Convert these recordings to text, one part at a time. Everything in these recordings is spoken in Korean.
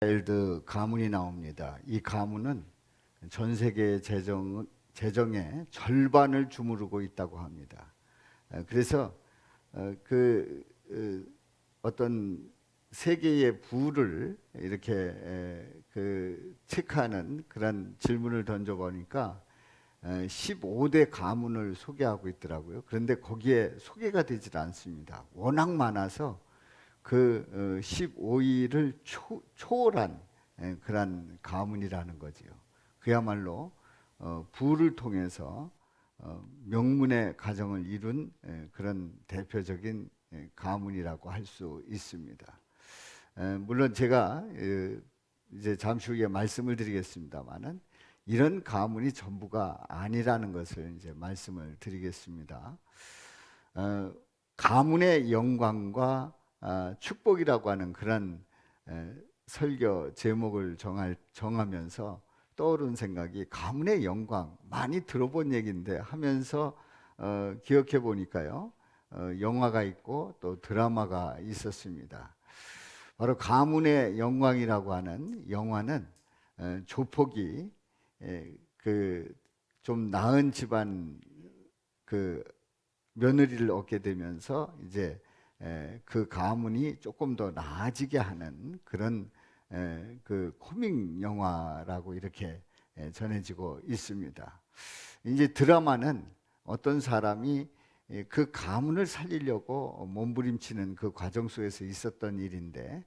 차일드 가문이 나옵니다. 이 가문은 전 세계 재정의 절반을 주무르고 있다고 합니다. 그래서 어떤 세계의 부를 이렇게 체크하는 그런 질문을 던져보니까 15대 가문을 소개하고 있더라고요. 그런데 거기에 소개가 되질 않습니다. 워낙 많아서 그 15위를 초월한 그런 가문이라는 거지요. 그야말로 부를 통해서 명문의 가정을 이룬 그런 대표적인 가문이라고 할 수 있습니다. 물론 제가 이제 잠시 후에 말씀을 드리겠습니다만은 이런 가문이 전부가 아니라는 것을 이제 말씀을 드리겠습니다. 가문의 영광과 축복이라고 하는 그런 설교 제목을 정하면서 떠오른 생각이 가문의 영광, 많이 들어본 얘기인데 하면서 기억해 보니까요, 영화가 있고 또 드라마가 있었습니다. 바로 가문의 영광이라고 하는 영화는 조폭이 좀 나은 집안 며느리를 얻게 되면서 이제 그 가문이 조금 더 나아지게 하는 그런 코믹 영화라고 이렇게 전해지고 있습니다. 이제 드라마는 어떤 사람이 그 가문을 살리려고 몸부림치는 그 과정 속에서 있었던 일인데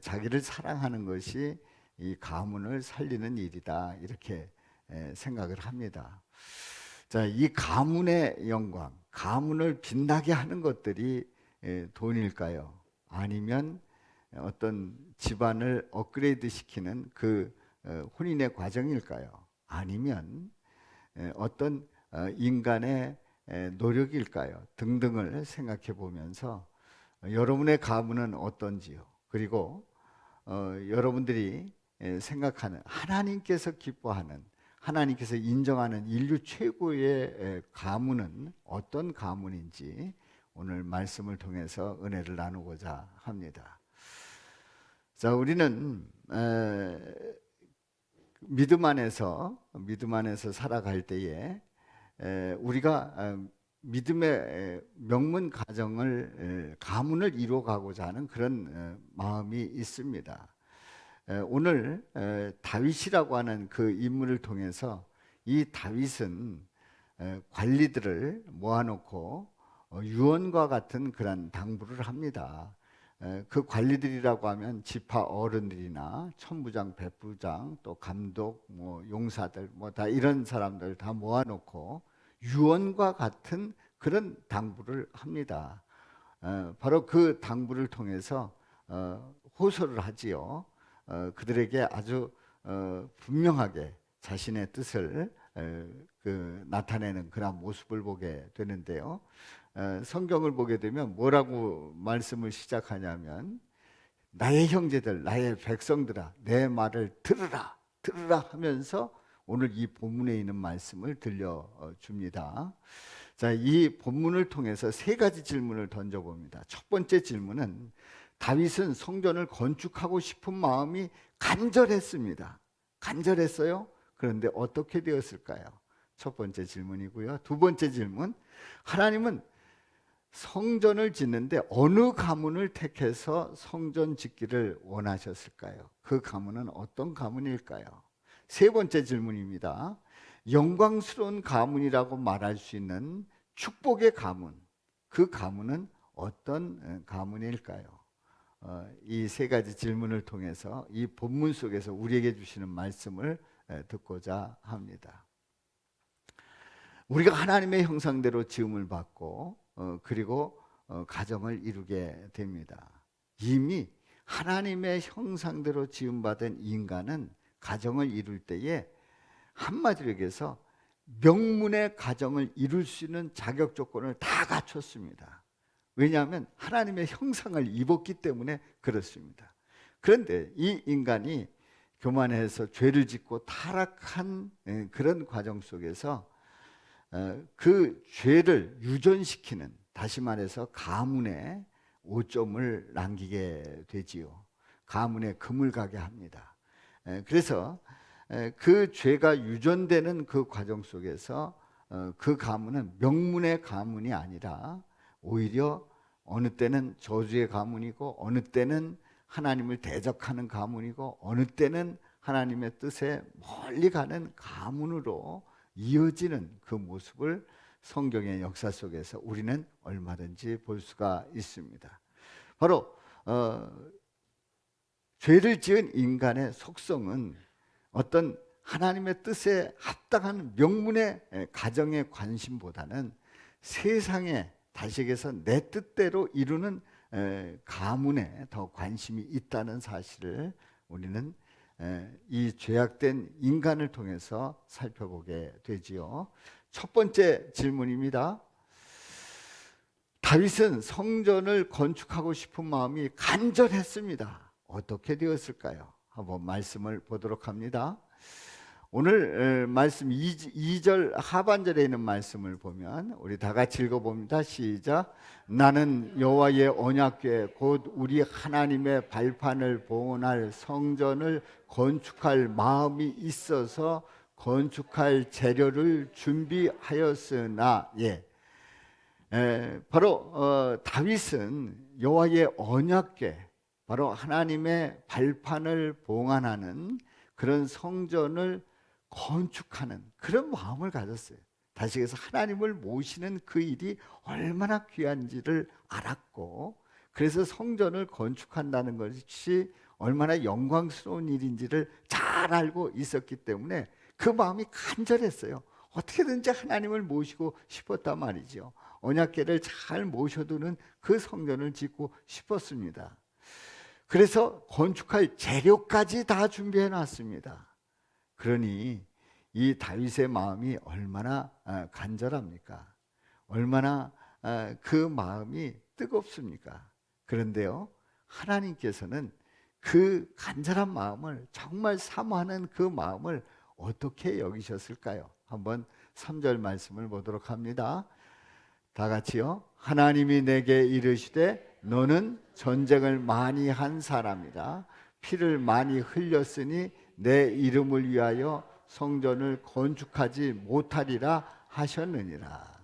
자기를 사랑하는 것이 이 가문을 살리는 일이다 이렇게 생각을 합니다. 자, 이 가문의 영광, 가문을 빛나게 하는 것들이 돈일까요? 아니면 어떤 집안을 업그레이드 시키는 혼인의 과정일까요? 아니면 어떤 인간의 노력일까요? 등등을 생각해 보면서 여러분의 가문은 어떤지요? 그리고 여러분들이 생각하는 하나님께서 기뻐하는 하나님께서 인정하는 인류 최고의 가문은 어떤 가문인지 오늘 말씀을 통해서 은혜를 나누고자 합니다. 자, 우리는 믿음 안에서 살아갈 때에 우리가 믿음의 명문 가문을 이루어가고자 하는 그런 마음이 있습니다. 오늘 다윗이라고 하는 그 인물을 통해서 이 다윗은 관리들을 모아놓고 유언과 같은 그런 당부를 합니다. 그 관리들이라고 하면 지파 어른들이나 천부장, 백부장, 또 감독, 용사들, 다 이런 사람들 다 모아놓고 유언과 같은 그런 당부를 합니다. 바로 그 당부를 통해서 호소를 하지요. 그들에게 아주 분명하게 자신의 뜻을 나타내는 그런 모습을 보게 되는데요. 성경을 보게 되면 뭐라고 말씀을 시작하냐면 나의 형제들, 나의 백성들아, 내 말을 들으라 하면서 오늘 이 본문에 있는 말씀을 들려줍니다. 자, 이 본문을 통해서 세 가지 질문을 던져봅니다. 첫 번째 질문은 다윗은 성전을 건축하고 싶은 마음이 간절했습니다. 간절했어요? 그런데 어떻게 되었을까요? 첫 번째 질문이고요. 두 번째 질문, 하나님은 성전을 짓는데 어느 가문을 택해서 성전 짓기를 원하셨을까요? 그 가문은 어떤 가문일까요? 세 번째 질문입니다. 영광스러운 가문이라고 말할 수 있는 축복의 가문, 그 가문은 어떤 가문일까요? 이 세 가지 질문을 통해서 이 본문 속에서 우리에게 주시는 말씀을 듣고자 합니다. 우리가 하나님의 형상대로 지음을 받고 그리고 가정을 이루게 됩니다. 이미 하나님의 형상대로 지음받은 인간은 가정을 이룰 때에 한마디로 얘기해서 명문의 가정을 이룰 수 있는 자격 조건을 다 갖췄습니다. 왜냐하면 하나님의 형상을 입었기 때문에 그렇습니다. 그런데 이 인간이 교만해서 죄를 짓고 타락한 그런 과정 속에서 그 죄를 유전시키는, 다시 말해서 가문의 오점을 남기게 되지요. 가문에 금을 가게 합니다. 그래서 그 죄가 유전되는 그 과정 속에서 그 가문은 명문의 가문이 아니라 오히려 어느 때는 저주의 가문이고 어느 때는 하나님을 대적하는 가문이고 어느 때는 하나님의 뜻에 멀리 가는 가문으로 이어지는 그 모습을 성경의 역사 속에서 우리는 얼마든지 볼 수가 있습니다. 바로 죄를 지은 인간의 속성은 어떤 하나님의 뜻에 합당한 명문의 가정의 관심보다는 세상에, 다시 얘기해서 내 뜻대로 이루는 가문에 더 관심이 있다는 사실을 우리는 이 죄악된 인간을 통해서 살펴보게 되지요. 첫 번째 질문입니다. 다윗은 성전을 건축하고 싶은 마음이 간절했습니다. 어떻게 되었을까요? 한번 말씀을 보도록 합니다. 오늘 말씀 2절 하반절에 있는 말씀을 보면 우리 다 같이 읽어봅니다. 시작. 나는 여호와의 언약궤 곧 우리 하나님의 발판을 봉헌할 성전을 건축할 마음이 있어서 건축할 재료를 준비하였으나. 바로 다윗은 여호와의 언약궤, 바로 하나님의 발판을 봉헌하는 그런 성전을 건축하는 그런 마음을 가졌어요. 다시 해서 하나님을 모시는 그 일이 얼마나 귀한지를 알았고, 그래서 성전을 건축한다는 것이 얼마나 영광스러운 일인지를 잘 알고 있었기 때문에 그 마음이 간절했어요. 어떻게든지 하나님을 모시고 싶었단 말이죠. 언약궤를 잘 모셔두는 그 성전을 짓고 싶었습니다. 그래서 건축할 재료까지 다 준비해 놨습니다. 그러니 이 다윗의 마음이 얼마나 간절합니까? 얼마나 그 마음이 뜨겁습니까? 그런데요, 하나님께서는 그 간절한 마음을, 정말 사모하는 그 마음을 어떻게 여기셨을까요? 한번 3절 말씀을 보도록 합니다. 다 같이요. 하나님이 내게 이르시되 너는 전쟁을 많이 한 사람이라 피를 많이 흘렸으니 내 이름을 위하여 성전을 건축하지 못하리라 하셨느니라.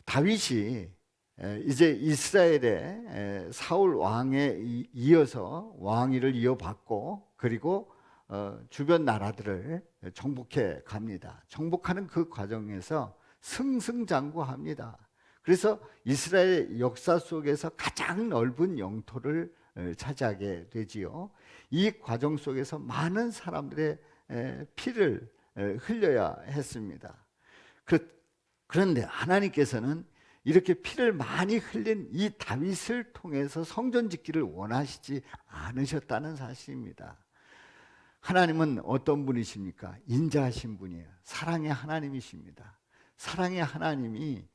다윗이 이제 이스라엘의 사울 왕에 이어서 왕위를 이어받고, 그리고 주변 나라들을 정복해 갑니다. 정복하는 그 과정에서 승승장구합니다. 그래서 이스라엘 역사 속에서 가장 넓은 영토를 차지하게 되지요. 이 과정 속에서 많은 사람들의 피를 흘려야 했습니다. 그런데 하나님께서는 이렇게 피를 많이 흘린 이 다윗을 통해서 성전 짓기를 원하시지 않으셨다는 사실입니다. 하나님은 어떤 분이십니까? 인자하신 분이에요. 사랑의 하나님이십니다. 사랑의 하나님이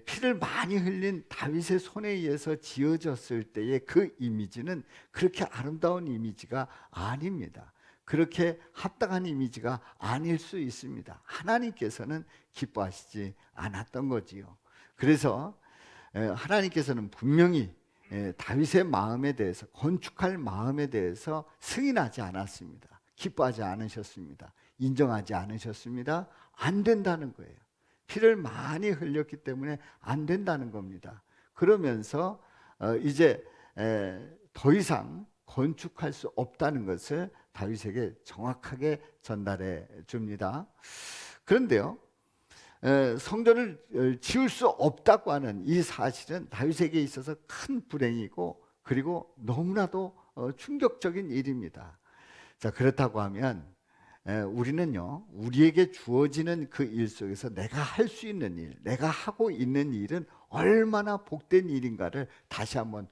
피를 많이 흘린 다윗의 손에 의해서 지어졌을 때의 그 이미지는 그렇게 아름다운 이미지가 아닙니다. 그렇게 합당한 이미지가 아닐 수 있습니다. 하나님께서는 기뻐하시지 않았던 거지요. 그래서 하나님께서는 분명히 다윗의 마음에 대해서, 건축할 마음에 대해서 승인하지 않았습니다. 기뻐하지 않으셨습니다. 인정하지 않으셨습니다. 안 된다는 거예요. 피를 많이 흘렸기 때문에 안 된다는 겁니다. 그러면서 이제 더 이상 건축할 수 없다는 것을 다윗에게 정확하게 전달해 줍니다. 그런데요, 성전을 지을 수 없다고 하는 이 사실은 다윗에게 있어서 큰 불행이고, 그리고 너무나도 충격적인 일입니다. 자, 그렇다고 하면 우리는요, 우리에게 주어지는 그 일 속에서 내가 할 수 있는 일, 내가 하고 있는 일은 얼마나 복된 일인가를 다시 한번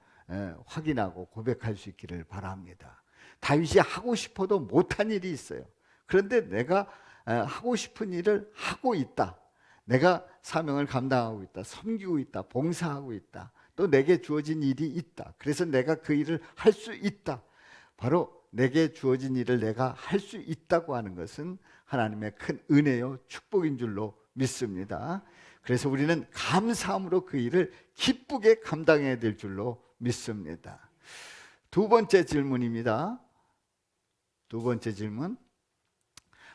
확인하고 고백할 수 있기를 바랍니다. 다윗이 하고 싶어도 못한 일이 있어요. 그런데 내가 하고 싶은 일을 하고 있다. 내가 사명을 감당하고 있다. 섬기고 있다. 봉사하고 있다. 또 내게 주어진 일이 있다. 그래서 내가 그 일을 할 수 있다. 바로 내게 주어진 일을 내가 할 수 있다고 하는 것은 하나님의 큰 은혜요 축복인 줄로 믿습니다. 그래서 우리는 감사함으로 그 일을 기쁘게 감당해야 될 줄로 믿습니다. 두 번째 질문입니다. 두 번째 질문.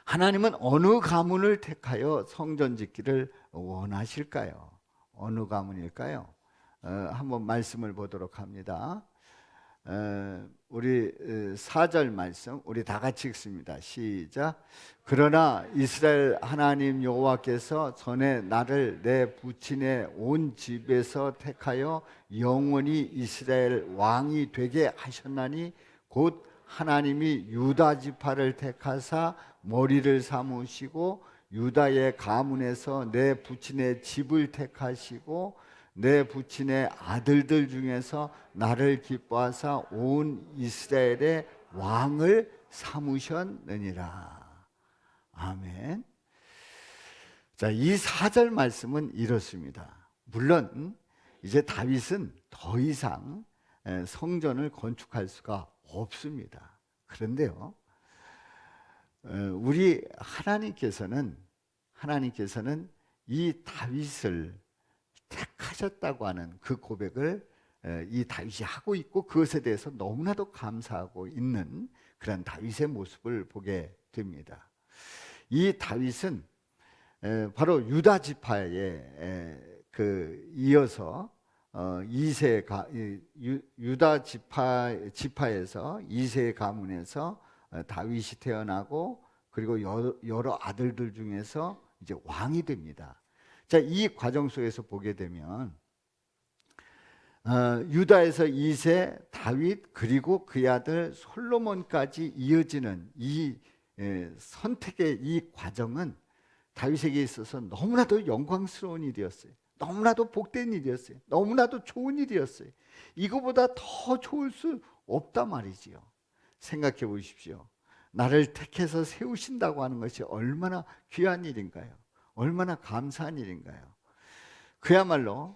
하나님은 어느 가문을 택하여 성전 짓기를 원하실까요? 어느 가문일까요? 한번 말씀을 보도록 합니다. 우리 4절 말씀 우리 다 같이 읽습니다. 시작. 그러나 이스라엘 하나님 여호와께서 전에 나를 내 부친의 온 집에서 택하여 영원히 이스라엘 왕이 되게 하셨나니 곧 하나님이 유다 지파를 택하사 머리를 삼으시고 유다의 가문에서 내 부친의 집을 택하시고 내 부친의 아들들 중에서 나를 기뻐하사 온 이스라엘의 왕을 삼으셨느니라. 아멘. 자, 이 4절 말씀은 이렇습니다. 물론 이제 다윗은 더 이상 성전을 건축할 수가 없습니다. 그런데요, 우리 하나님께서는 이 다윗을 택하셨다고 하는 그 고백을 이 다윗이 하고 있고 그것에 대해서 너무나도 감사하고 있는 그런 다윗의 모습을 보게 됩니다. 이 다윗은 바로 유다 지파에 이어서 유다 지파에서 이세 가문에서 다윗이 태어나고 그리고 여러 아들들 중에서 이제 왕이 됩니다. 자, 이 과정 속에서 보게 되면 유다에서 이세, 다윗 그리고 그의 아들 솔로몬까지 이어지는 이 선택의 이 과정은 다윗에게 있어서 너무나도 영광스러운 일이었어요. 너무나도 복된 일이었어요. 너무나도 좋은 일이었어요. 이거보다 더 좋을 수 없단 말이지요. 생각해 보십시오. 나를 택해서 세우신다고 하는 것이 얼마나 귀한 일인가요? 얼마나 감사한 일인가요? 그야말로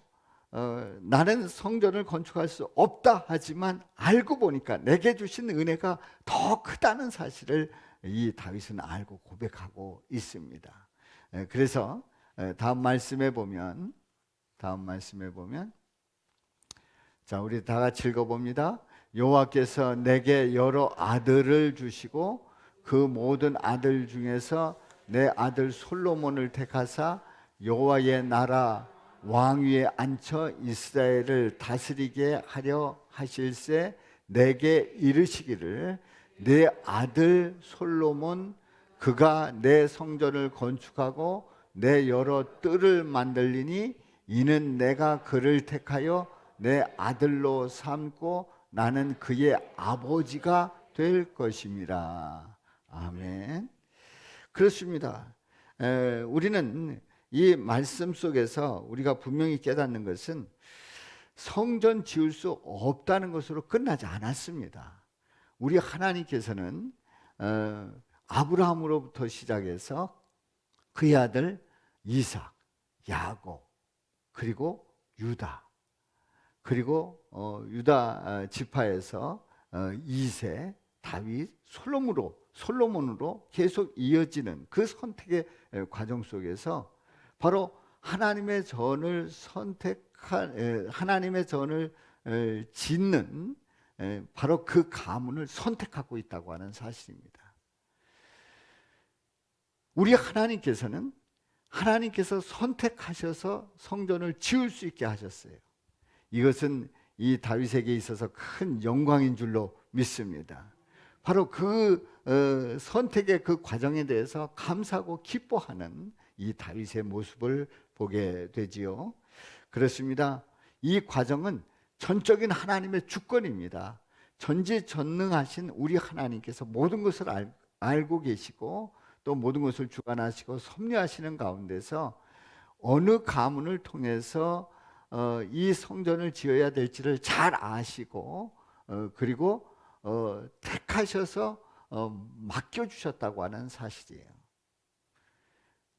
나는 성전을 건축할 수 없다 하지만 알고 보니까 내게 주신 은혜가 더 크다는 사실을 이 다윗은 알고 고백하고 있습니다. 그래서 다음 말씀에 보면 자, 우리 다 같이 읽어봅니다. 여호와께서 내게 여러 아들을 주시고 그 모든 아들 중에서 내 아들 솔로몬을 택하사 여호와의 나라 왕위에 앉혀 이스라엘을 다스리게 하려 하실세 내게 이르시기를 내 아들 솔로몬 그가 내 성전을 건축하고 내 여러 뜰을 만들리니 이는 내가 그를 택하여 내 아들로 삼고 나는 그의 아버지가 될 것임이라. 아멘. 그렇습니다. 우리는 이 말씀 속에서 우리가 분명히 깨닫는 것은 성전 지을 수 없다는 것으로 끝나지 않았습니다. 우리 하나님께서는 아브라함으로부터 시작해서 그의 아들 이삭, 야곱, 그리고 유다, 그리고 유다 지파에서 이세, 다윗, 솔로몬으로 계속 이어지는 그 선택의 과정 속에서 바로 하나님의 전을 하나님의 전을 짓는 바로 그 가문을 선택하고 있다고 하는 사실입니다. 우리 하나님께서 선택하셔서 성전을 지을 수 있게 하셨어요. 이것은 이 다윗에게 있어서 큰 영광인 줄로 믿습니다. 바로 그 선택의 그 과정에 대해서 감사하고 기뻐하는 이 다윗의 모습을 보게 되지요. 그렇습니다. 이 과정은 전적인 하나님의 주권입니다. 전지전능하신 우리 하나님께서 모든 것을 알고 계시고 또 모든 것을 주관하시고 섭리하시는 가운데서 어느 가문을 통해서 이 성전을 지어야 될지를 잘 아시고 그리고 택하셔서 맡겨주셨다고 하는 사실이에요.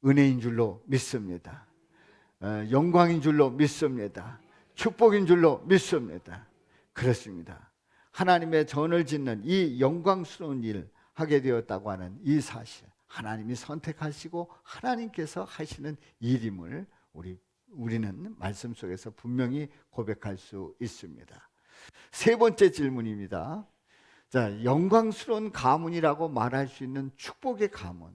은혜인 줄로 믿습니다. 영광인 줄로 믿습니다. 축복인 줄로 믿습니다. 그렇습니다. 하나님의 전을 짓는 이 영광스러운 일 하게 되었다고 하는 이 사실, 하나님이 선택하시고 하나님께서 하시는 일임을 우리는 말씀 속에서 분명히 고백할 수 있습니다. 세 번째 질문입니다. 자, 영광스러운 가문이라고 말할 수 있는 축복의 가문.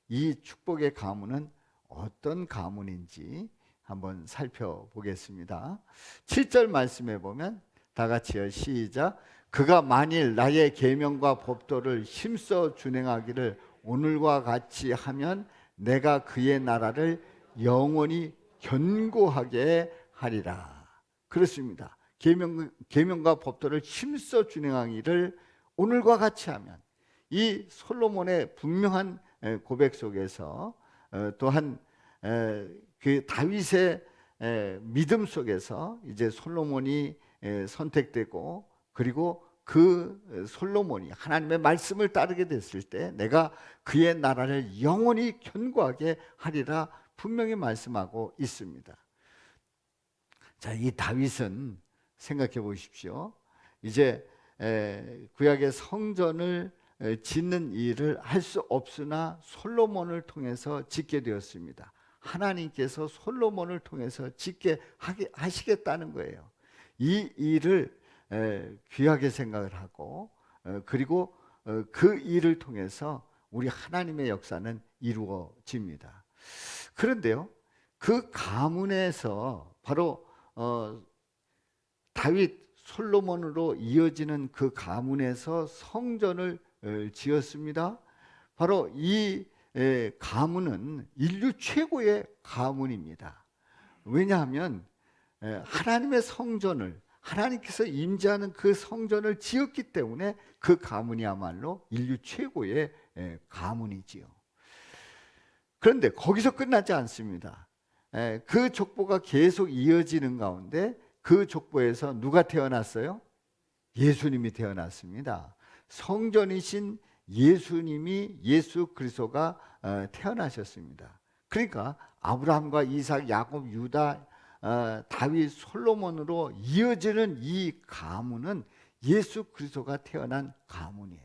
이 축복의 가문은 어떤 가문인지 한번 살펴보겠습니다. 7절 말씀해 보면 다 같이요. 시작. 그가 만일 나의 계명과 법도를 힘써 준행하기를 오늘과 같이 하면 내가 그의 나라를 영원히 견고하게 하리라. 그렇습니다. 계명과 법도를 힘써 준행하기를 오늘과 같이 하면, 이 솔로몬의 분명한 고백 속에서 또한 그 다윗의 믿음 속에서 이제 솔로몬이 선택되고, 그리고 그 솔로몬이 하나님의 말씀을 따르게 됐을 때 내가 그의 나라를 영원히 견고하게 하리라 분명히 말씀하고 있습니다. 자, 이 다윗은 생각해 보십시오. 이제 구약의 성전을 짓는 일을 할 수 없으나 솔로몬을 통해서 짓게 되었습니다. 하나님께서 솔로몬을 통해서 짓게 하시겠다는 거예요. 이 일을 귀하게 생각을 하고, 그리고 그 일을 통해서 우리 하나님의 역사는 이루어집니다. 그런데요, 그 가문에서 바로 다윗 솔로몬으로 이어지는 그 가문에서 성전을 지었습니다. 바로 이 가문은 인류 최고의 가문입니다. 왜냐하면 하나님의 성전을, 하나님께서 임재하는 그 성전을 지었기 때문에 그 가문이야말로 인류 최고의 가문이지요. 그런데 거기서 끝나지 않습니다. 그 족보가 계속 이어지는 가운데 그 족보에서 누가 태어났어요? 예수님이 태어났습니다. 성전이신 예수님이, 예수 그리스도가 태어나셨습니다. 그러니까 아브라함과 이삭, 야곱, 유다, 다윗, 솔로몬으로 이어지는 이 가문은 예수 그리스도가 태어난 가문이에요.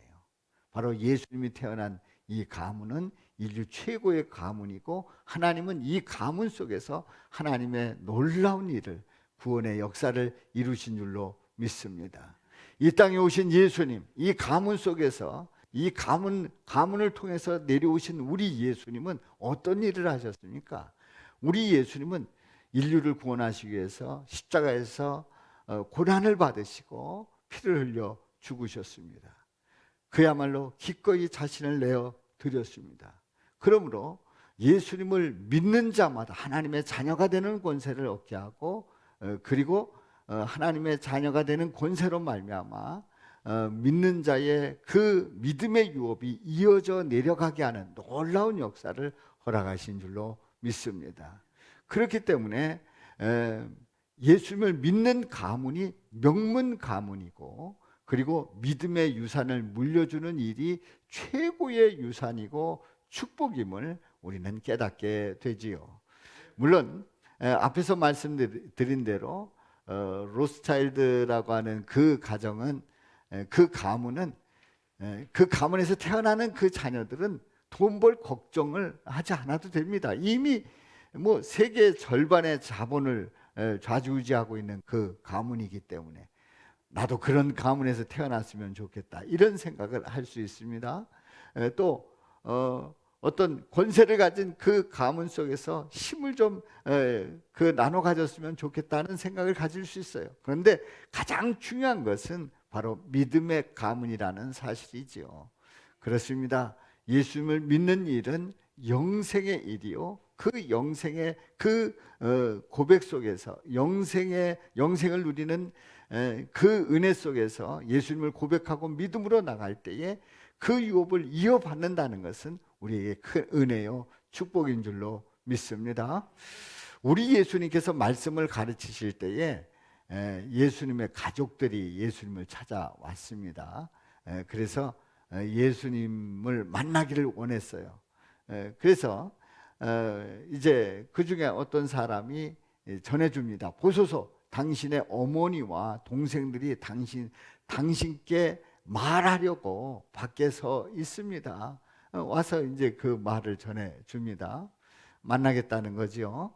바로 예수님이 태어난 이 가문은 인류 최고의 가문이고, 하나님은 이 가문 속에서 하나님의 놀라운 일을, 구원의 역사를 이루신 줄로 믿습니다. 이 땅에 오신 예수님, 이 가문 속에서, 이 가문을 통해서 내려오신 우리 예수님은 어떤 일을 하셨습니까? 우리 예수님은 인류를 구원하시기 위해서 십자가에서 고난을 받으시고 피를 흘려 죽으셨습니다. 그야말로 기꺼이 자신을 내어 드렸습니다. 그러므로 예수님을 믿는 자마다 하나님의 자녀가 되는 권세를 얻게 하고, 그리고 하나님의 자녀가 되는 권세로 말미암아 믿는 자의 그 믿음의 유업이 이어져 내려가게 하는 놀라운 역사를 허락하신 줄로 믿습니다. 그렇기 때문에 예수님을 믿는 가문이 명문 가문이고, 그리고 믿음의 유산을 물려주는 일이 최고의 유산이고 축복임을 우리는 깨닫게 되지요. 물론 앞에서 말씀드린 대로 로스차일드라고 하는 그 가정은, 그 가문은, 그 가문에서 태어나는 그 자녀들은 돈 벌 걱정을 하지 않아도 됩니다. 이미 뭐 세계 절반의 자본을 좌지우지하고 있는 그 가문이기 때문에 나도 그런 가문에서 태어났으면 좋겠다, 이런 생각을 할 수 있습니다. 또 어떤 권세를 가진 그 가문 속에서 힘을 좀 나눠 가졌으면 좋겠다는 생각을 가질 수 있어요. 그런데 가장 중요한 것은 바로 믿음의 가문이라는 사실이지요. 그렇습니다. 예수님을 믿는 일은 영생의 일이요, 그 영생의 그 고백 속에서 영생을 누리는 그 은혜 속에서 예수님을 고백하고 믿음으로 나갈 때에 그 유업을 이어받는다는 것은 우리에게 큰 은혜요, 축복인 줄로 믿습니다. 우리 예수님께서 말씀을 가르치실 때에 예수님의 가족들이 예수님을 찾아왔습니다. 그래서 예수님을 만나기를 원했어요. 그래서 이제 그 중에 어떤 사람이 전해줍니다. 보소서, 당신의 어머니와 동생들이 당신께 말하려고 밖에 서 있습니다. 와서 이제 그 말을 전해줍니다. 만나겠다는 거죠.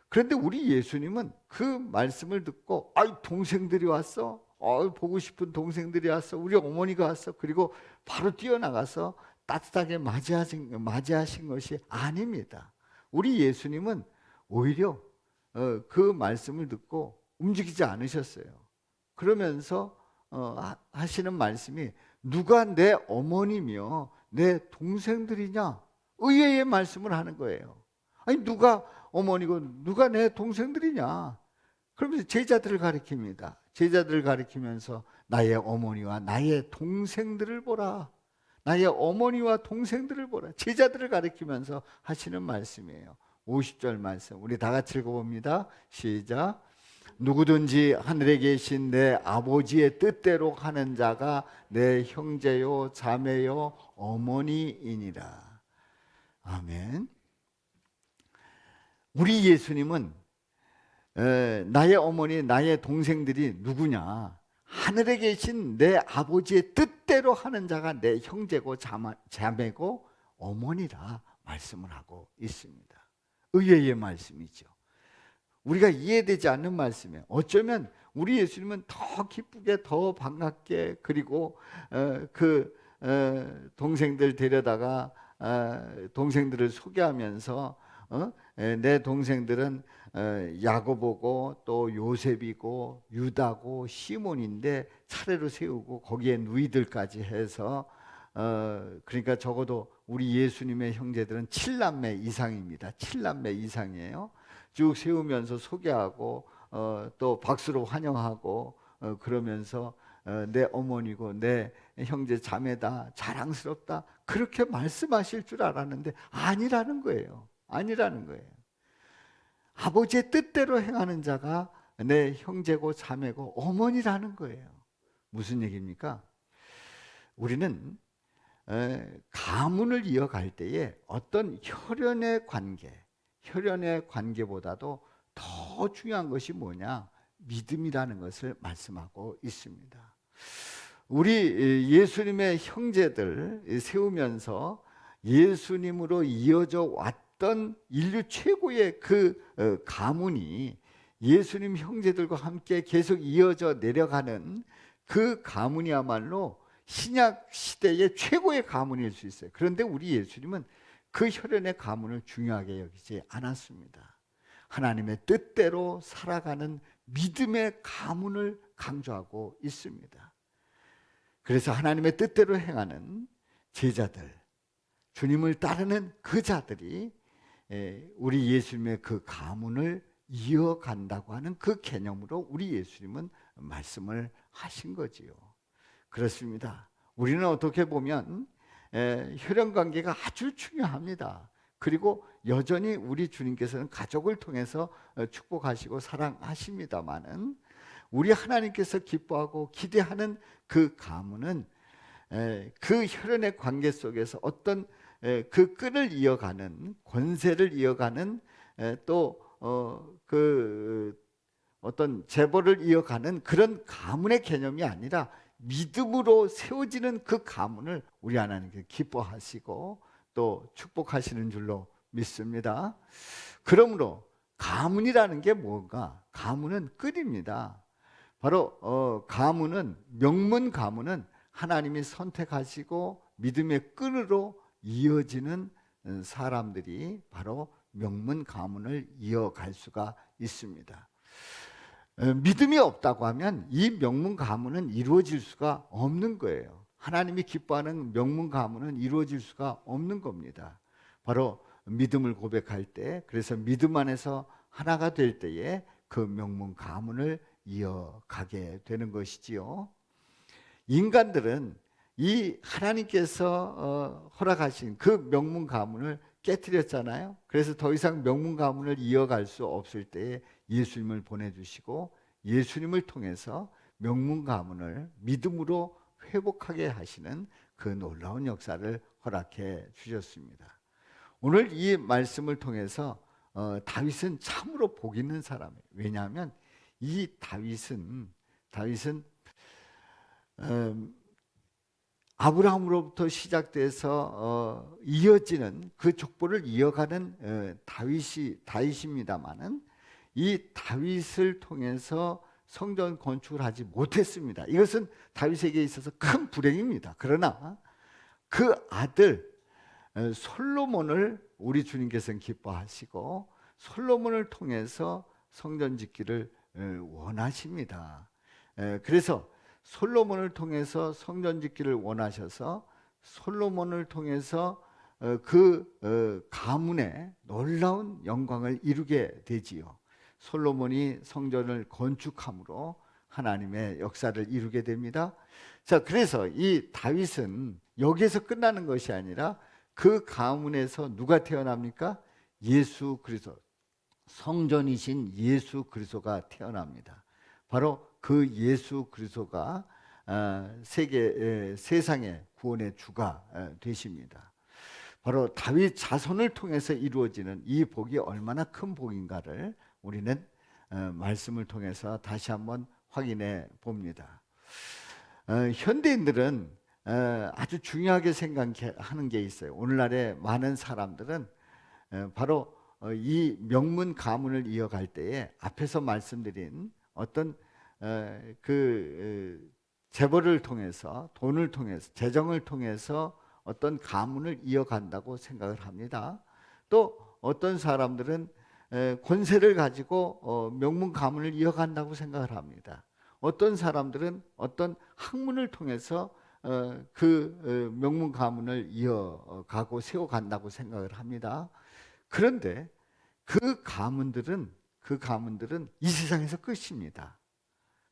그런데 우리 예수님은 그 말씀을 듣고, 아이 동생들이 왔어? 보고 싶은 동생들이 왔어, 우리 어머니가 왔어. 그리고 바로 뛰어나가서 따뜻하게 맞이하신 것이 아닙니다. 우리 예수님은 오히려 그 말씀을 듣고 움직이지 않으셨어요. 그러면서 하시는 말씀이 누가 내 어머니며 내 동생들이냐? 의외의 말씀을 하는 거예요. 아니 누가 어머니고 누가 내 동생들이냐? 그러면서 제자들을 가리킵니다. 제자들을 가리키면서 나의 어머니와 나의 동생들을 보라. 나의 어머니와 동생들을 보라. 제자들을 가리키면서 하시는 말씀이에요. 50절 말씀 우리 다 같이 읽어봅니다. 시작. 누구든지 하늘에 계신 내 아버지의 뜻대로 하는 자가 내 형제요 자매요 어머니이니라. 아멘. 우리 예수님은 나의 어머니 나의 동생들이 누구냐? 하늘에 계신 내 아버지의 뜻대로 하는 자가 내 형제고 자매고 어머니라 말씀을 하고 있습니다. 의외의 말씀이죠. 우리가 이해되지 않는 말씀이에요. 어쩌면 우리 예수님은 더 기쁘게 더 반갑게 그리고 동생들 데려다가 동생들을 소개하면서 내 동생들은 야고보고 또 요셉이고 유다고 시몬인데 차례로 세우고 거기에 누이들까지 해서 그러니까 적어도 우리 예수님의 형제들은 7남매 이상입니다. 7남매 이상이에요. 쭉 세우면서 소개하고 또 박수로 환영하고 그러면서 내 어머니고 내 형제 자매다 자랑스럽다 그렇게 말씀하실 줄 알았는데 아니라는 거예요. 아니라는 거예요. 아버지의 뜻대로 행하는 자가 내 형제고 자매고 어머니라는 거예요. 무슨 얘기입니까? 우리는 가문을 이어갈 때에 어떤 혈연의 관계보다도 더 중요한 것이 뭐냐? 믿음이라는 것을 말씀하고 있습니다. 우리 예수님의 형제들 세우면서 예수님으로 이어져 왔던 인류 최고의 그 가문이 예수님 형제들과 함께 계속 이어져 내려가는 그 가문이야말로 신약 시대의 최고의 가문일 수 있어요. 그런데 우리 예수님은 그 혈연의 가문을 중요하게 여기지 않았습니다. 하나님의 뜻대로 살아가는 믿음의 가문을 강조하고 있습니다. 그래서 하나님의 뜻대로 행하는 제자들, 주님을 따르는 그 자들이 우리 예수님의 그 가문을 이어간다고 하는 그 개념으로 우리 예수님은 말씀을 하신 거지요. 그렇습니다. 우리는 어떻게 보면 혈연 관계가 아주 중요합니다. 그리고 여전히 우리 주님께서는 가족을 통해서 축복하시고 사랑하십니다마는 우리 하나님께서 기뻐하고 기대하는 그 가문은 그 혈연의 관계 속에서 어떤 그 끈을 이어가는 권세를 이어가는 또 그 어떤 재벌을 이어가는 그런 가문의 개념이 아니라 믿음으로 세워지는 그 가문을 우리 하나님께 기뻐하시고 또 축복하시는 줄로 믿습니다. 그러므로 가문이라는 게 뭔가? 가문은 끈입니다. 바로 가문은 명문 가문은 하나님이 선택하시고 믿음의 끈으로 이어지는 사람들이 바로 명문 가문을 이어갈 수가 있습니다. 믿음이 없다고 하면 이 명문 가문은 이루어질 수가 없는 거예요. 하나님이 기뻐하는 명문 가문은 이루어질 수가 없는 겁니다. 바로 믿음을 고백할 때, 그래서 믿음 안에서 하나가 될 때에 그 명문 가문을 이어가게 되는 것이지요. 인간들은 이 하나님께서 허락하신 그 명문 가문을 깨뜨렸잖아요. 그래서 더 이상 명문 가문을 이어갈 수 없을 때에 예수님을 보내주시고 예수님을 통해서 명문 가문을 믿음으로 회복하게 하시는 그 놀라운 역사를 허락해 주셨습니다. 오늘 이 말씀을 통해서 다윗은 참으로 복 있는 사람이에요. 왜냐하면 이 다윗은 아브라함으로부터 시작돼서 이어지는 그 족보를 이어가는 다윗입니다마는 이 다윗을 통해서 성전 건축을 하지 못했습니다. 이것은 다윗에게 있어서 큰 불행입니다. 그러나 그 아들 솔로몬을 우리 주님께서는 기뻐하시고 솔로몬을 통해서 성전 짓기를 원하십니다. 그래서 솔로몬을 통해서 성전 짓기를 원하셔서 솔로몬을 통해서 그 가문의 놀라운 영광을 이루게 되지요. 솔로몬이 성전을 건축함으로 하나님의 역사를 이루게 됩니다. 자, 그래서 이 다윗은 여기에서 끝나는 것이 아니라 그 가문에서 누가 태어납니까? 예수 그리스도, 성전이신 예수 그리스도가 태어납니다. 바로 그 예수 그리스도가 세상의 구원의 주가 되십니다. 바로 다윗 자손을 통해서 이루어지는 이 복이 얼마나 큰 복인가를 우리는 말씀을 통해서 다시 한번 확인해 봅니다. 현대인들은 아주 중요하게 생각하는 게 있어요. 오늘날의 많은 사람들은 바로 이 명문 가문을 이어갈 때에 앞에서 말씀드린 어떤 재벌을 통해서, 돈을 통해서, 재정을 통해서 어떤 가문을 이어간다고 생각을 합니다. 또 어떤 사람들은 권세를 가지고 명문 가문을 이어간다고 생각을 합니다. 어떤 사람들은 어떤 학문을 통해서 그 명문 가문을 이어가고 세워간다고 생각을 합니다. 그런데 그 가문들은 이 세상에서 끝입니다.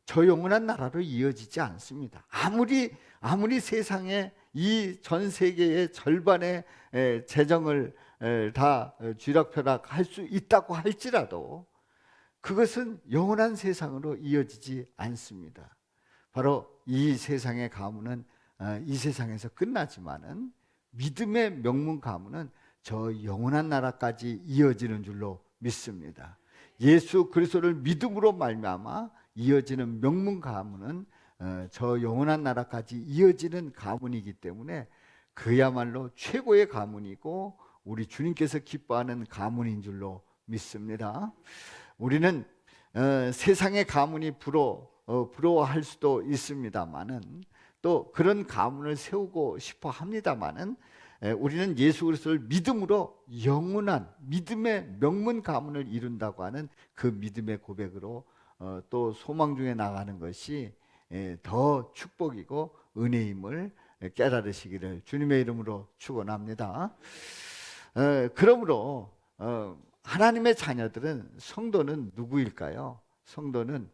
저 영원한 나라로 이어지지 않습니다. 아무리 세상에 이 전 세계의 절반의 재정을 다 쥐락펴락 할 수 있다고 할지라도 그것은 영원한 세상으로 이어지지 않습니다. 바로 이 세상의 가문은 이 세상에서 끝나지만은 믿음의 명문 가문은 저 영원한 나라까지 이어지는 줄로 믿습니다. 예수 그리스도를 믿음으로 말미암아 이어지는 명문 가문은 저 영원한 나라까지 이어지는 가문이기 때문에 그야말로 최고의 가문이고 우리 주님께서 기뻐하는 가문인 줄로 믿습니다. 우리는 세상의 가문이 부러워할 수도 있습니다만은 또 그런 가문을 세우고 싶어 합니다만은 우리는 예수 그리스도를 믿음으로 영원한 믿음의 명문 가문을 이룬다고 하는 그 믿음의 고백으로 또 소망 중에 나가는 것이 더 축복이고 은혜임을 깨달으시기를 주님의 이름으로 축원합니다. 그러므로 하나님의 자녀들은 성도는 누구일까요? 성도는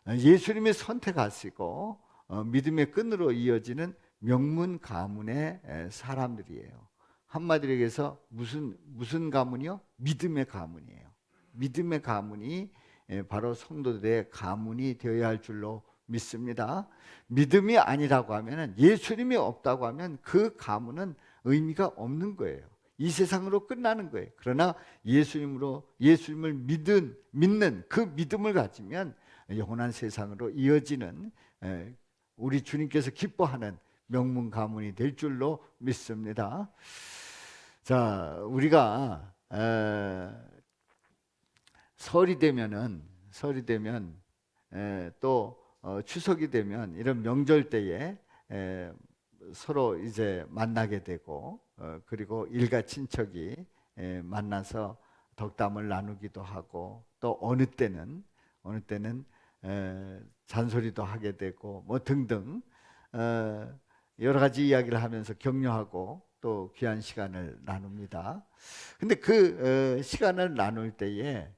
예수님이 선택하시고 믿음의 끈으로 이어지는 명문 가문의 사람들이에요. 한마디로 얘기해서 무슨 가문이요? 믿음의 가문이에요. 믿음의 가문이 바로 성도들의 가문이 되어야 할 줄로 믿습니다. 믿음이 아니라고 하면, 예수님이 없다고 하면 그 가문은 의미가 없는 거예요. 이 세상으로 끝나는 거예요. 그러나 예수님을 믿는 그 믿음을 가지면 영원한 세상으로 이어지는 우리 주님께서 기뻐하는 명문 가문이 될 줄로 믿습니다. 자, 우리가 설이 되면 또 추석이 되면 이런 명절 때에 서로 이제 만나게 되고 그리고 일가 친척이 만나서 덕담을 나누기도 하고 또 어느 때는 잔소리도 하게 되고 뭐 등등 여러 가지 이야기를 하면서 격려하고 또 귀한 시간을 나눕니다. 근데 그 시간을 나눌 때에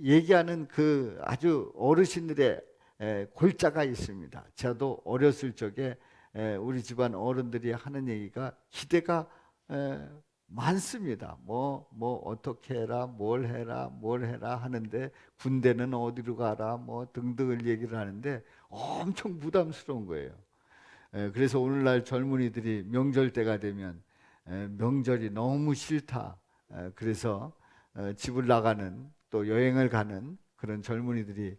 얘기하는 그 아주 어르신들의 골자가 있습니다. 저도 어렸을 적에 우리 집안 어른들이 하는 얘기가 기대가 많습니다. 뭐 어떻게 해라, 뭘 해라 하는데 군대는 어디로 가라, 뭐 등등을 얘기를 하는데 엄청 부담스러운 거예요. 그래서 오늘날 젊은이들이 명절 때가 되면 명절이 너무 싫다. 그래서 집을 나가는 또 여행을 가는 그런 젊은이들이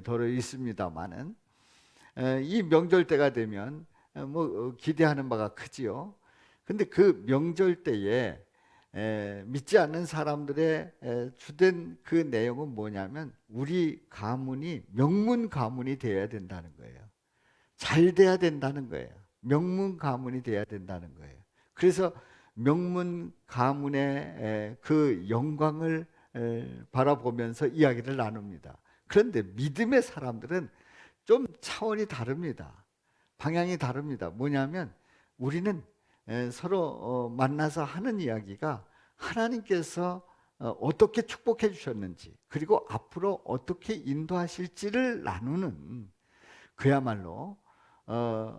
더러 있습니다만은 이 명절 때가 되면 뭐 기대하는 바가 크지요. 근데 그 명절 때에 믿지 않는 사람들의 주된 그 내용은 뭐냐면 우리 가문이 명문 가문이 되어야 된다는 거예요. 잘 돼야 된다는 거예요. 명문 가문이 돼야 된다는 거예요. 그래서 명문 가문의 그 영광을 바라보면서 이야기를 나눕니다. 그런데 믿음의 사람들은 좀 차원이 다릅니다. 방향이 다릅니다. 뭐냐면 우리는 서로 만나서 하는 이야기가 하나님께서 어떻게 축복해 주셨는지, 그리고 앞으로 어떻게 인도하실지를 나누는, 그야말로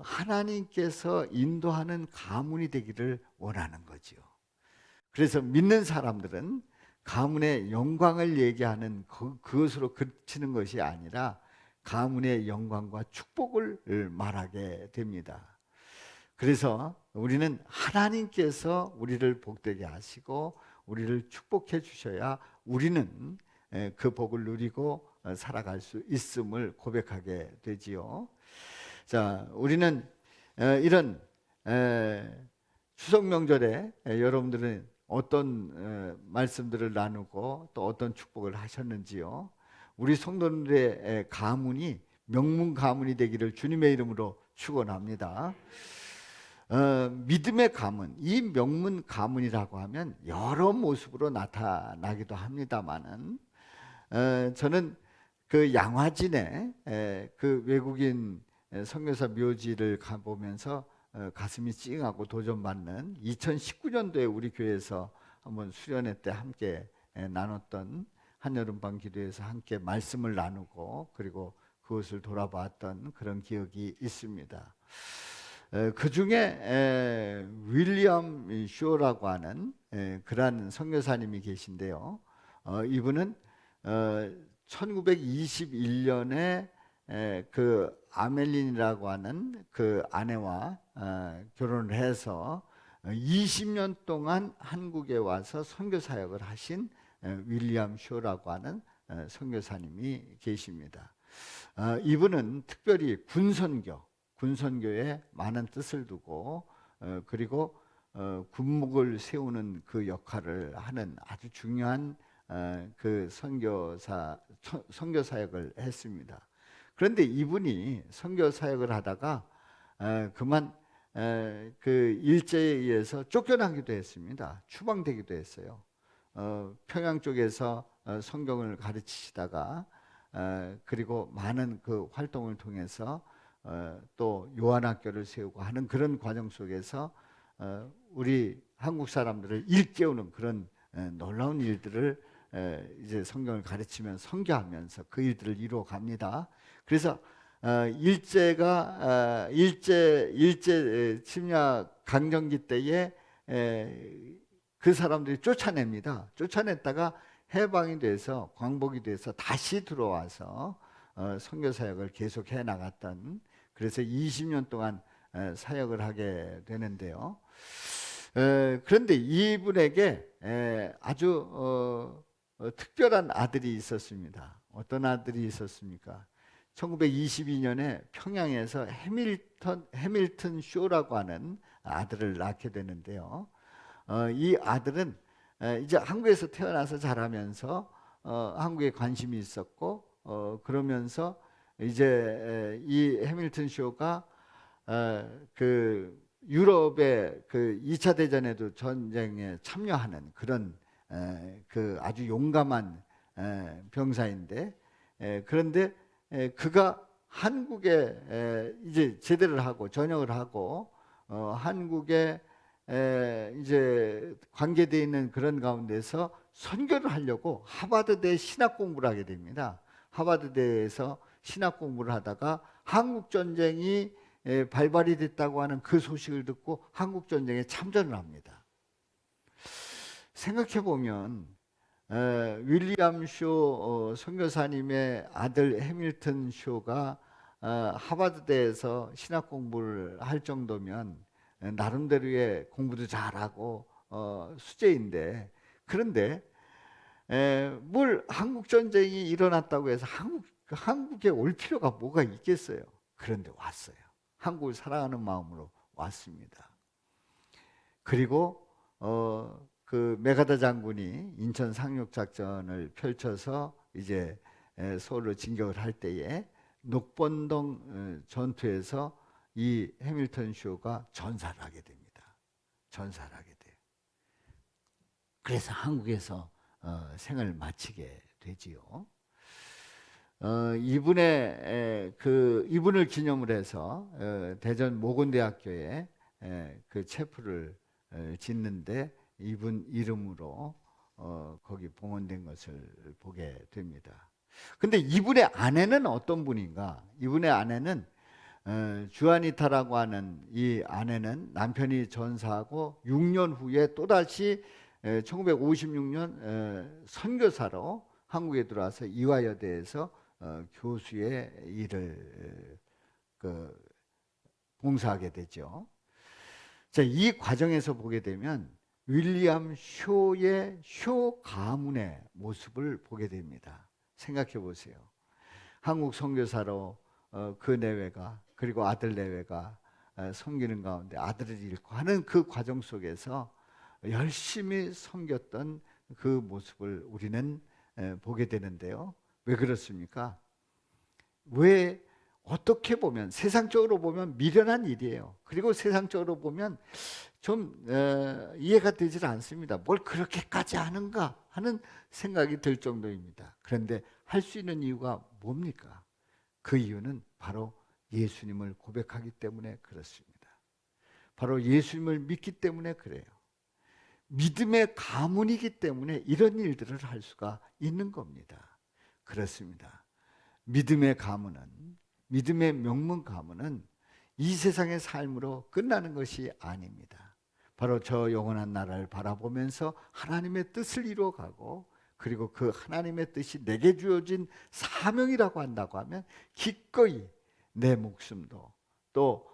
하나님께서 인도하는 가문이 되기를 원하는 거지요. 그래서 믿는 사람들은 가문의 영광을 얘기하는 그것으로 그치는 것이 아니라 가문의 영광과 축복을 말하게 됩니다. 그래서 우리는 하나님께서 우리를 복되게 하시고 우리를 축복해 주셔야 우리는 그 복을 누리고 살아갈 수 있음을 고백하게 되지요. 자, 우리는 이런 추석 명절에 여러분들은 어떤 말씀들을 나누고 또 어떤 축복을 하셨는지요? 우리 성도들의 가문이 명문 가문이 되기를 주님의 이름으로 축원합니다. 믿음의 가문, 이 명문 가문이라고 하면 여러 모습으로 나타나기도 합니다만은 저는 그 양화진에 그 외국인 선교사 묘지를 가보면서 가슴이 찡하고 도전받는 2019년도에 우리 교회에서 한번 수련회 때 함께 나눴던 한여름밤 기도에서 함께 말씀을 나누고 그리고 그것을 돌아봤던 그런 기억이 있습니다. 그 중에 윌리엄 쇼라고 하는 그러한 선교사님이 계신데요. 이분은 1921년에 그 아멜린이라고 하는 그 아내와 결혼을 해서 20년 동안 한국에 와서 선교 사역을 하신 윌리엄 쇼라고 하는 선교사님이 계십니다. 이분은 특별히 군선교에 많은 뜻을 두고 그리고 군목을 세우는 그 역할을 하는 아주 중요한 그 선교 사역을 했습니다. 그런데 이분이 선교 사역을 하다가 그만 그 일제에 의해서 쫓겨나기도 했습니다. 추방되기도 했어요. 평양 쪽에서 성경을 가르치시다가 그리고 많은 그 활동을 통해서 또 요한학교를 세우고 하는 그런 과정 속에서 우리 한국 사람들을 일깨우는 그런 놀라운 일들을 이제 성경을 가르치면 선교하면서 그 일들을 이루어 갑니다. 그래서 일제 침략 강점기 때에 그 사람들이 쫓아냅니다. 쫓아냈다가 해방이 돼서 광복이 돼서 다시 들어와서 선교 사역을 계속해 나갔던, 그래서 20년 동안 사역을 하게 되는데요. 그런데 이분에게 아주 특별한 아들이 있었습니다. 어떤 아들이 있었습니까? 1922년에 평양에서 해밀턴 쇼라고 하는 아들을 낳게 되는데요. 이 아들은 이제 한국에서 태어나서 자라면서 한국에 관심이 있었고 그러면서 이제 이 해밀턴 쇼가 그 유럽의 그 2차 대전에도 전쟁에 참여하는 그런 그 아주 용감한 병사인데, 그런데 그가 한국에 이제 제대를 하고 전역을 하고 한국에 이제 관계되어 있는 그런 가운데서 선교를 하려고 하버드대 신학 공부를 하게 됩니다. 하버드대에서 신학 공부를 하다가 한국 전쟁이 발발이 됐다고 하는 그 소식을 듣고 한국 전쟁에 참전을 합니다. 생각해 보면 윌리엄 쇼 선교사님의 아들 해밀턴 쇼가 하버드대에서 신학 공부를 할 정도면 나름대로의 공부도 잘하고 수재인데, 그런데 뭘 한국 전쟁이 일어났다고 해서 한국에 올 필요가 뭐가 있겠어요? 그런데 왔어요. 한국을 사랑하는 마음으로 왔습니다. 그리고 그 메가다 장군이 인천 상륙 작전을 펼쳐서 이제 서울로 진격을 할 때에 녹번동 전투에서 이 해밀턴 쇼가 전사를 하게 됩니다. 전사를 하게 돼요. 그래서 한국에서 생을 마치게 되지요. 이분을 기념을 해서 대전 모건대학교에 그 체프를 짓는데 이분 이름으로 거기 봉헌된 것을 보게 됩니다. 근데 이분의 아내는 어떤 분인가? 이분의 아내는 주아니타라고 하는 이 아내는 남편이 전사하고 6년 후에 또다시 1956년 선교사로 한국에 들어와서 이화여대에서 교수의 일을 봉사하게 되죠. 자, 이 과정에서 보게 되면 윌리엄 쇼의 쇼 가문의 모습을 보게 됩니다. 생각해 보세요. 한국 선교사로 그 내외가 그리고 아들 내외가 섬기는 가운데 아들을 잃고 하는 그 과정 속에서 열심히 섬겼던 그 모습을 우리는 보게 되는데요. 왜 그렇습니까? 왜 어떻게 보면 세상적으로 보면 미련한 일이에요. 그리고 세상적으로 보면 좀 이해가 되질 않습니다. 뭘 그렇게까지 하는가 하는 생각이 들 정도입니다. 그런데 할 수 있는 이유가 뭡니까? 그 이유는 바로 예수님을 고백하기 때문에 그렇습니다. 바로 예수님을 믿기 때문에 그래요. 믿음의 가문이기 때문에 이런 일들을 할 수가 있는 겁니다. 그렇습니다. 믿음의 가문은, 믿음의 명문 가문은 이 세상의 삶으로 끝나는 것이 아닙니다. 바로 저 영원한 나라를 바라보면서 하나님의 뜻을 이루어가고, 그리고 그 하나님의 뜻이 내게 주어진 사명이라고 한다고 하면 기꺼이 내 목숨도 또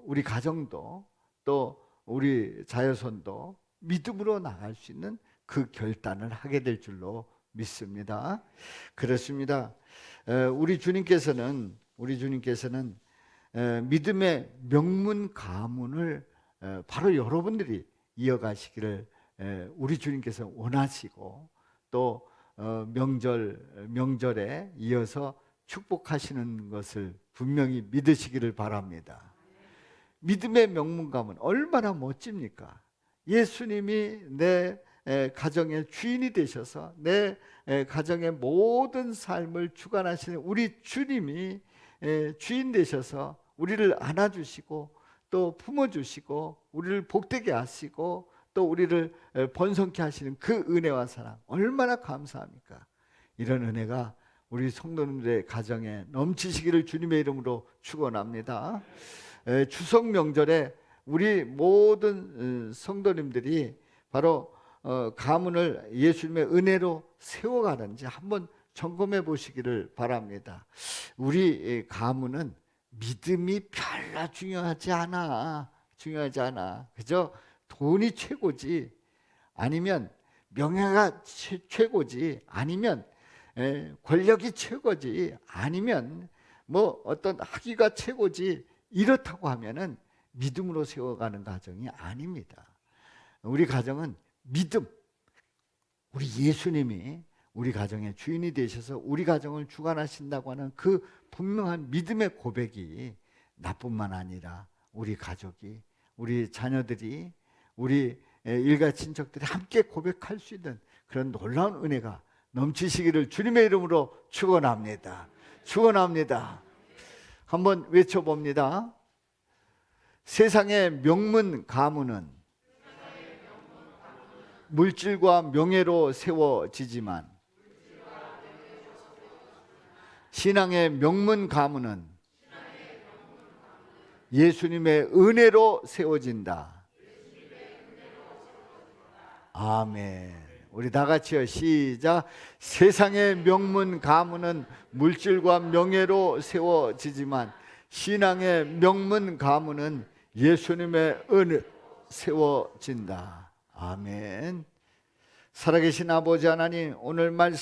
우리 가정도 또 우리 자녀손도 믿음으로 나갈 수 있는 그 결단을 하게 될 줄로 믿습니다. 그렇습니다. 우리 주님께서는 믿음의 명문 가문을 바로 여러분들이 이어가시기를 우리 주님께서 원하시고 또 명절에 이어서 축복하시는 것을 분명히 믿으시기를 바랍니다. 믿음의 명문 가문 얼마나 멋집니까? 예수님이 내 가정의 주인이 되셔서 내 가정의 모든 삶을 주관하시는 우리 주님이 주인 되셔서 우리를 안아주시고 또 품어주시고 우리를 복되게 하시고 또 우리를 번성케 하시는 그 은혜와 사랑 얼마나 감사합니까? 이런 은혜가 우리 성도님들의 가정에 넘치시기를 주님의 이름으로 축원합니다. 추석 명절에 우리 모든 성도님들이 바로 가문을 예수님의 은혜로 세워가는지 한번 점검해 보시기를 바랍니다. 우리 가문은 믿음이 별로 중요하지 않아. 그저 돈이 최고지, 아니면 명예가 최고지, 아니면 권력이 최고지, 아니면 뭐 어떤 학위가 최고지, 이렇다고 하면은 믿음으로 세워가는 가정이 아닙니다. 우리 가정은 믿음, 우리 예수님이 우리 가정의 주인이 되셔서 우리 가정을 주관하신다고 하는 그 분명한 믿음의 고백이 나뿐만 아니라 우리 가족이, 우리 자녀들이, 우리 일가 친척들이 함께 고백할 수 있는 그런 놀라운 은혜가 넘치시기를 주님의 이름으로 축원합니다. 한번 외쳐봅니다. 세상의 명문 가문은 물질과 명예로 세워지지만 신앙의 명문 가문은 예수님의 은혜로 세워진다. 아멘. 우리 다 같이요. 시작. 세상의 명문 가문은 물질과 명예로 세워지지만 신앙의 명문 가문은 예수님의 은혜로 세워진다. 아멘. 살아계신 아버지 하나님, 오늘 말씀